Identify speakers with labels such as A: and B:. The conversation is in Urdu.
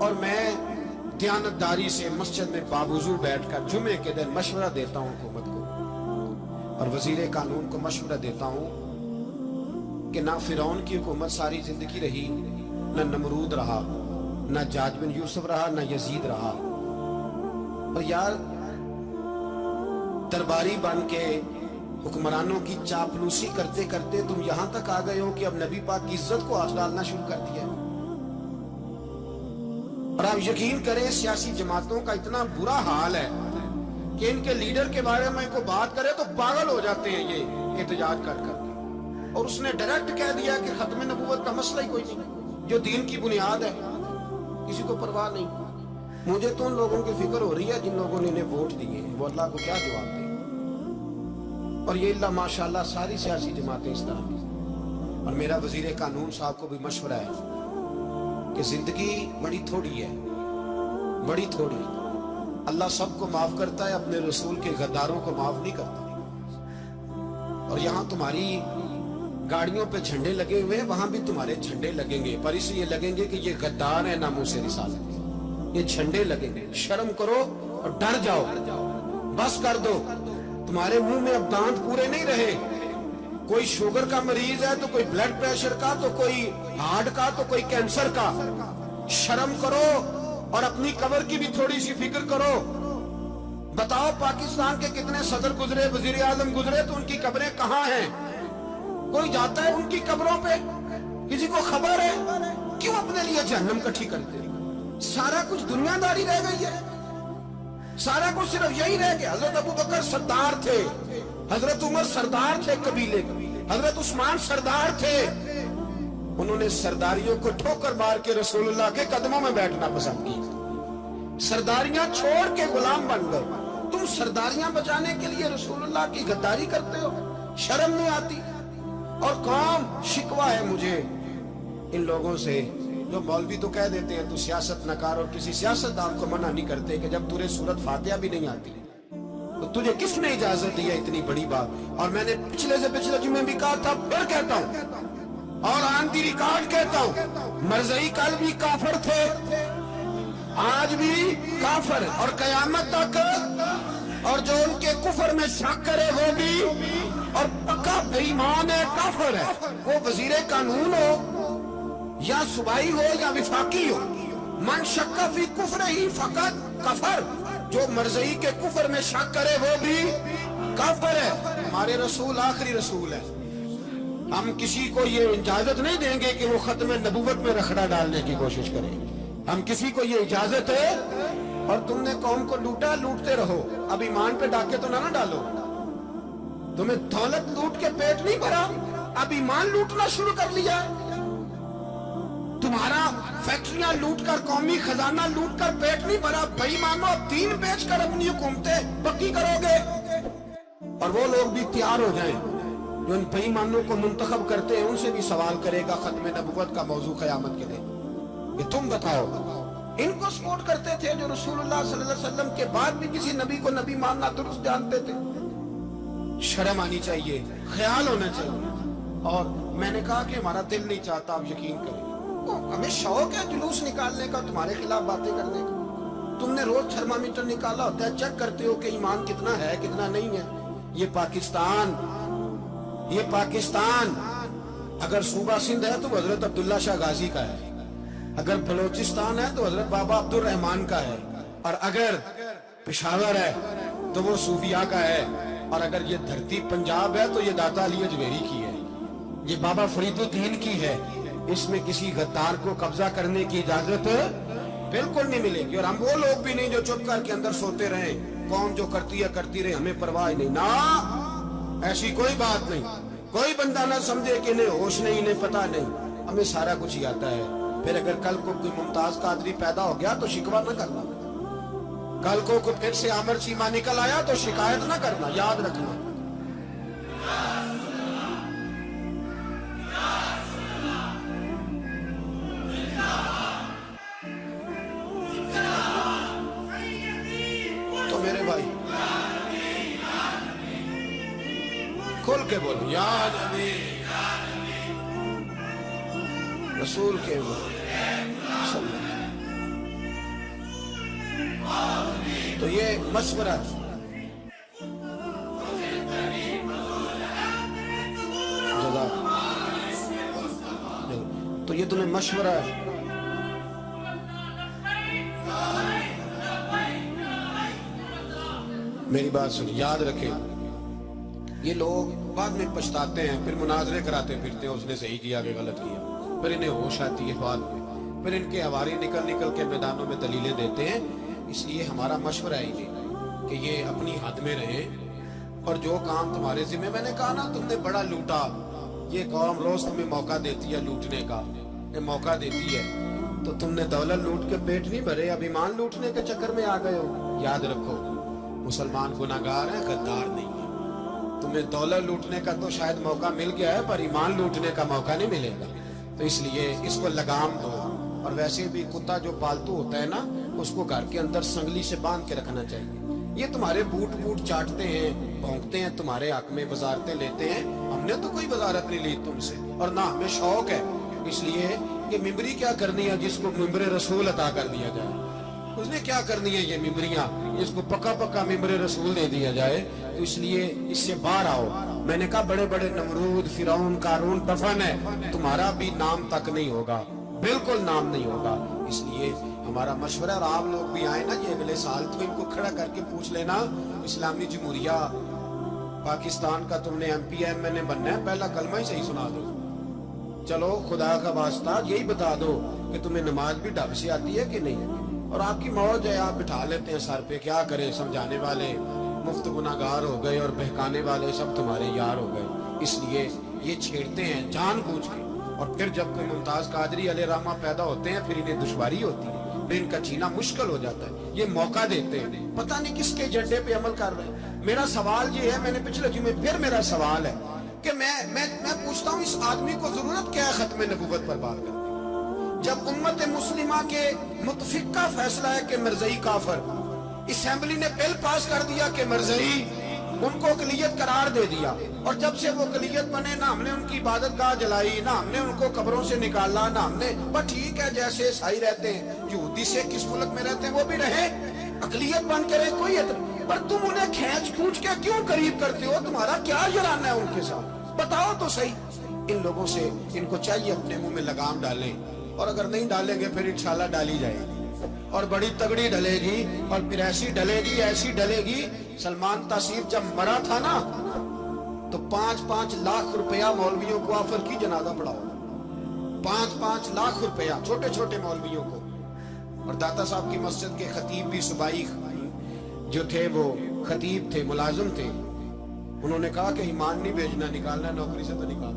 A: اور میں دیانتداری سے مسجد میں باوضو بیٹھ کر جمعے کے دن مشورہ دیتا ہوں حکومت کو اور وزیر قانون کو مشورہ دیتا ہوں کہ نہ فرعون کی حکومت ساری زندگی رہی، نہ نمرود رہا، نہ جاج بن یوسف رہا، نہ یزید رہا، اور یار درباری بن کے حکمرانوں کی چاپلوسی کرتے کرتے تم یہاں تک آ گئے ہو کہ اب نبی پاک کی عزت کو آنچ ڈالنا شروع کر دیا ہے۔ اور آپ یقین کریں سیاسی جماعتوں کا اتنا برا حال ہے کہ ان کے لیڈر کے بارے میں کوئی بات کرے تو پاگل ہو جاتے ہیں یہ احتجاج کر کر کے، اور اس نے ڈائریکٹ کہہ دیا کہ ختم نبوت کا مسئلہ ہی کوئی نہیں، جو دین کی بنیاد ہے، کسی کو پرواہ نہیں۔ مجھے تو ان لوگوں کی فکر ہو رہی ہے جن لوگوں نے انہیں ووٹ دیے ہیں، وہ اللہ کو کیا جواب دیں۔ اور یہ اللہ ماشاءاللہ ساری سیاسی جماعتیں اس طرح کی۔ اور میرا وزیر قانون صاحب کو بھی مشورہ ہے کہ زندگی بڑی تھوڑی ہے، بڑی تھوڑی، اللہ سب کو معاف کرتا ہے، اپنے رسول کے غداروں کو معاف نہیں کرتا۔ اور یہاں تمہاری گاڑیوں پہ جھنڈے لگے ہوئے ہیں، وہاں بھی تمہارے جھنڈے لگیں گے، پر اس لیے لگیں گے کہ یہ غدار ہے ناموس رسالت، یہ جھنڈے لگیں گے۔ شرم کرو اور ڈر جاؤ، بس کر دو۔ تمہارے منہ میں اب دانت پورے نہیں رہے، کوئی شوگر کا مریض ہے تو کوئی بلڈ پریشر کا، تو کوئی ہارٹ کا، تو کوئی کینسر کا۔ شرم کرو اور اپنی قبر کی بھی تھوڑی سی فکر کرو۔ بتاؤ پاکستان کے کتنے صدر گزرے، وزیر اعظم گزرے، تو ان کی قبریں کہاں ہیں؟ کوئی جاتا ہے ان کی قبروں پہ؟ کسی کو خبر ہے؟ کیوں اپنے لیے جہنم کٹھی کرتے؟ سارا کچھ دنیا داری رہ گئی ہے، سارا کچھ صرف یہی رہ گیا۔ حضرت ابو بکر سردار تھے، حضرت عمر سردار تھے قبیلے کے، حضرت عثمان سردار تھے، انہوں نے سرداریوں کو ٹھوکر مار کے رسول اللہ کے قدموں میں بیٹھنا پسند کی، سرداریاں چھوڑ کے غلام بن گئے۔ تم سرداریاں بچانے کے لیے رسول اللہ کی غداری کرتے ہو، شرم نہیں آتی؟ اور قوم شکوہ ہے مجھے ان لوگوں سے جو مولوی تو کہہ دیتے ہیں تو سیاست نہ کر، اور کسی سیاستدان کو منع نہیں کرتے کہ جب تجھے سورت فاتحہ بھی نہیں آتی تو تجھے کس نے اجازت دی ہے اتنی بڑی بات؟ اور میں نے پچھلے سے پچھلے جمعے بھی کہا تھا، پھر کہتا ہوں اور آن دی ریکارڈ کہتا ہوں، مرزائی کل بھی کافر تھے، آج بھی کافر، اور قیامت تک، اور جو ان کے کفر میں شک کرے وہ بھی، اور پکا بے ایمان ہے، کافر ہے، وہ وزیر قانون ہو یا صوبائی ہو یا وفاقی ہو۔ من شک فی کفر ہی فقط کفر، جو مرزائی کے کفر میں شک کرے وہ بھی کافر ہے۔ ہمارے رسول آخری رسول ہے، ہم کسی کو یہ اجازت نہیں دیں گے کہ وہ ختم نبوت میں رکھڑا ڈالنے کی کوشش کریں، ہم کسی کو یہ اجازت ہے۔ اور تم نے قوم کو لوٹا، لوٹتے رہو، اب ایمان پہ ڈاکے تو نہ ڈالو۔ تمہیں دولت لوٹ کے پیٹ نہیں بھرا، اب ایمان لوٹنا شروع کر لیا۔ تمہارا فیکٹریاں لوٹ کر، قومی خزانہ لوٹ کر پیٹ نہیں بھرا، بھائی مانو اب دین بیچ کر اپنی حکومتیں پکی کرو گے۔ اور وہ لوگ بھی تیار ہو جائیں جو ان بھائی مانوں کو منتخب کرتے ہیں، ان سے بھی سوال کرے گا ختم نبوت کا موضوع قیامت کے دن کہ تم بتاؤ، ان کو سپورٹ کرتے تھے جو رسول اللہ صلی اللہ علیہ وسلم کے بعد بھی کسی نبی کو نبی ماننا درست جانتے تھے۔ شرم آنی چاہیے، خیال ہونا چاہیے۔ اور میں نے کہا کہ ہمارا دل نہیں چاہتا، آپ یقین کریں، ہمیں شوق ہے جلوس نکالنے کا، تمہارے خلاف باتیں کرنے کا۔ تم نے روز تھرمامیٹر نکالا ہوتا ہے، چیک کرتے ہو کہ ایمان کتنا ہے کتنا نہیں ہے۔ یہ پاکستان اگر صوبہ سندھ ہے تو حضرت عبداللہ شاہ غازی کا ہے، اگر بلوچستان ہے تو حضرت بابا عبد الرحمان کا ہے، اور اگر پشاور ہے تو وہ صوفیاء کا ہے، اور اگر یہ دھرتی پنجاب ہے تو یہ داتا علی اجمیری کی ہے، یہ بابا فرید الدین کی ہے۔ اس میں کسی غدار کو قبضہ کرنے کی اجازت بالکل نہیں ملے گی۔ اور ہم وہ لوگ بھی نہیں جو چپ کر کے اندر سوتے رہیں، قوم جو کرتی ہے کرتی رہے، ہمیں پرواہ نہیں، نہ ایسی کوئی بات نہیں۔ کوئی بندہ نہ سمجھے کہ انہیں ہوش نہیں، انہیں پتہ نہیں، ہمیں سارا کچھ ہی آتا ہے۔ پھر اگر کل کو کوئی ممتاز قادری پیدا ہو گیا تو شکوہ نہ کرنا، کل کو کوئی پھر سے عامر چیمہ نکل آیا تو شکایت نہ کرنا، یاد رکھنا۔ تو میرے بھائی کھل کے بولو، یا نبی رسول کے بولو، تو یہ مشورہ ہے. تو یہ تمہیں مشورہ ہے. میری بات سن، یاد رکھیں، یہ لوگ بعد میں پچھتاتے ہیں، پھر مناظرے کراتے پھرتے ہیں، اس نے صحیح کیا کہ غلط کیا، پھر انہیں ہوش آتی ہے بعد میں، پھر ان کے ہواری نکل کے میدانوں میں دلیلیں دیتے ہیں. اس لیے ہمارا مشورہ ہے یہ کہ یہ اپنی حد میں رہیں، اور جو کام تمہارے ذمہ، میں نے کہا نا تم نے بڑا لوٹا، یہ قوم روز تمہیں موقع دیتی ہے لوٹنے کا، یہ موقع دیتی ہے، تو تم نے دولت لوٹ کے پیٹ نہیں بھرے، اب ایمان لوٹنے کے چکر میں آ گئے ہو. یاد رکھو، مسلمان گناہگار ہیں، غدار نہیں ہے. تمہیں دولت لوٹنے کا تو شاید موقع مل گیا ہے، پر ایمان لوٹنے کا موقع نہیں ملے گا. تو اس لیے اس کو لگام دو. اور ویسے بھی کتا جو پالتو ہوتا ہے نا، اس کو گھر کے اندر سنگلی سے باندھ کے رکھنا چاہیے. یہ تمہارے بوٹ چاٹتے ہیں، بھونکتے ہیں، تمہارے حق میں وزارتیں لیتے ہیں. ہم نے تو کوئی وزارت نہیں لی تم سے، اور نہ ہمیں شوق ہے. اس لیے یہ ممبری کیا کرنی ہے جس کو ممبر رسول عطا کر دیا جائے؟ اس نے کیا کرنی ہے یہ ممبریاں جس کو پکا ممبر رسول دے دیا جائے؟ تو اس لیے اس سے باہر آؤ. میں نے کہا بڑے بڑے نمرود، فرعون، قارون دفن ہے، تمہارا بھی نام تک نہیں ہوگا، بالکل نام نہیں ہوگا. اس لیے ہمارا مشورہ، اور آپ لوگ بھی آئیں نا یہ اگلے سال، تو ان کو کھڑا کر کے پوچھ لینا، اسلامی جمہوریہ پاکستان کا تم نے ایم پی ایم نے بننا ہے، پہلا کلمہ ہی صحیح سنا دو. چلو خدا کا واسطہ یہی بتا دو کہ تمہیں نماز بھی ڈھب سے آتی ہے کہ نہیں. اور آپ کی موج ہے، آپ بٹھا لیتے ہیں سر پہ، کیا کریں، سمجھانے والے مفت گناہگار ہو گئے اور بہکانے والے سب تمہارے یار ہو گئے. اس لیے یہ چھیڑتے ہیں جان بوجھ کے. اور پھر جب کوئی ممتاز قادری علیہ رحمہ پیدا ہوتے ہیں، پھر انہیں دشواری ہوتی ہے، پھر ان کا جینا مشکل ہو جاتا ہے. یہ موقع دیتے ہیں، پتہ نہیں کس کے ایجنڈے پہ عمل کر رہے ہیں. میرا سوال یہ ہے، میں نے پچھلے جمعے پھر میرا سوال ہے کہ میں پوچھتا ہوں، اس آدمی کو ضرورت کیا ہے ختم نبوت پر بات کرنے؟ جب امت مسلمہ کے متفق کا فیصلہ ہے کہ مرزائی کافر، اسمبلی نے بل پاس کر دیا کہ مرزائی، ان کو اقلیت قرار دے دیا، اور جب سے وہ اقلیت بنے، نہ ہم نے ان کی عبادت گاہ جلائی، نہ ہم نے ان کو قبروں سے نکالا، نہ ہم نے، بس ٹھیک ہے جیسے عیسائی رہتے ہیں، یہودی سے کس ملک میں رہتے ہیں وہ بھی رہے، اقلیت بن کے رہے، کوئی پر تم انہیں کھینچ کھوچ کے کیوں قریب کرتے ہو؟ تمہارا کیا جرانہ ہے ان کے ساتھ؟ بتاؤ تو صحیح. ان لوگوں سے ان کو چاہیے اپنے منہ میں لگام ڈالیں، اور اگر نہیں ڈالیں گے پھر انشاءاللہ ڈالی جائے گی، اور بڑی تگڑی ڈلے گی، اور پھر ایسی ڈلے گی. سلمان تاثیر جب مرا تھا نا، تو 5-5 لاکھ روپیہ مولویوں کو آفر کی جنازہ پڑھاؤ. 5-5 لاکھ روپیہ چھوٹے چھوٹے مولویوں کو. اور داتا صاحب کی مسجد کے خطیب بھی صوبائی جو تھے، وہ خطیب تھے، ملازم تھے، انہوں نے کہا کہ ایمان نہیں بھیجنا، نکالنا نوکری سے تو نکال.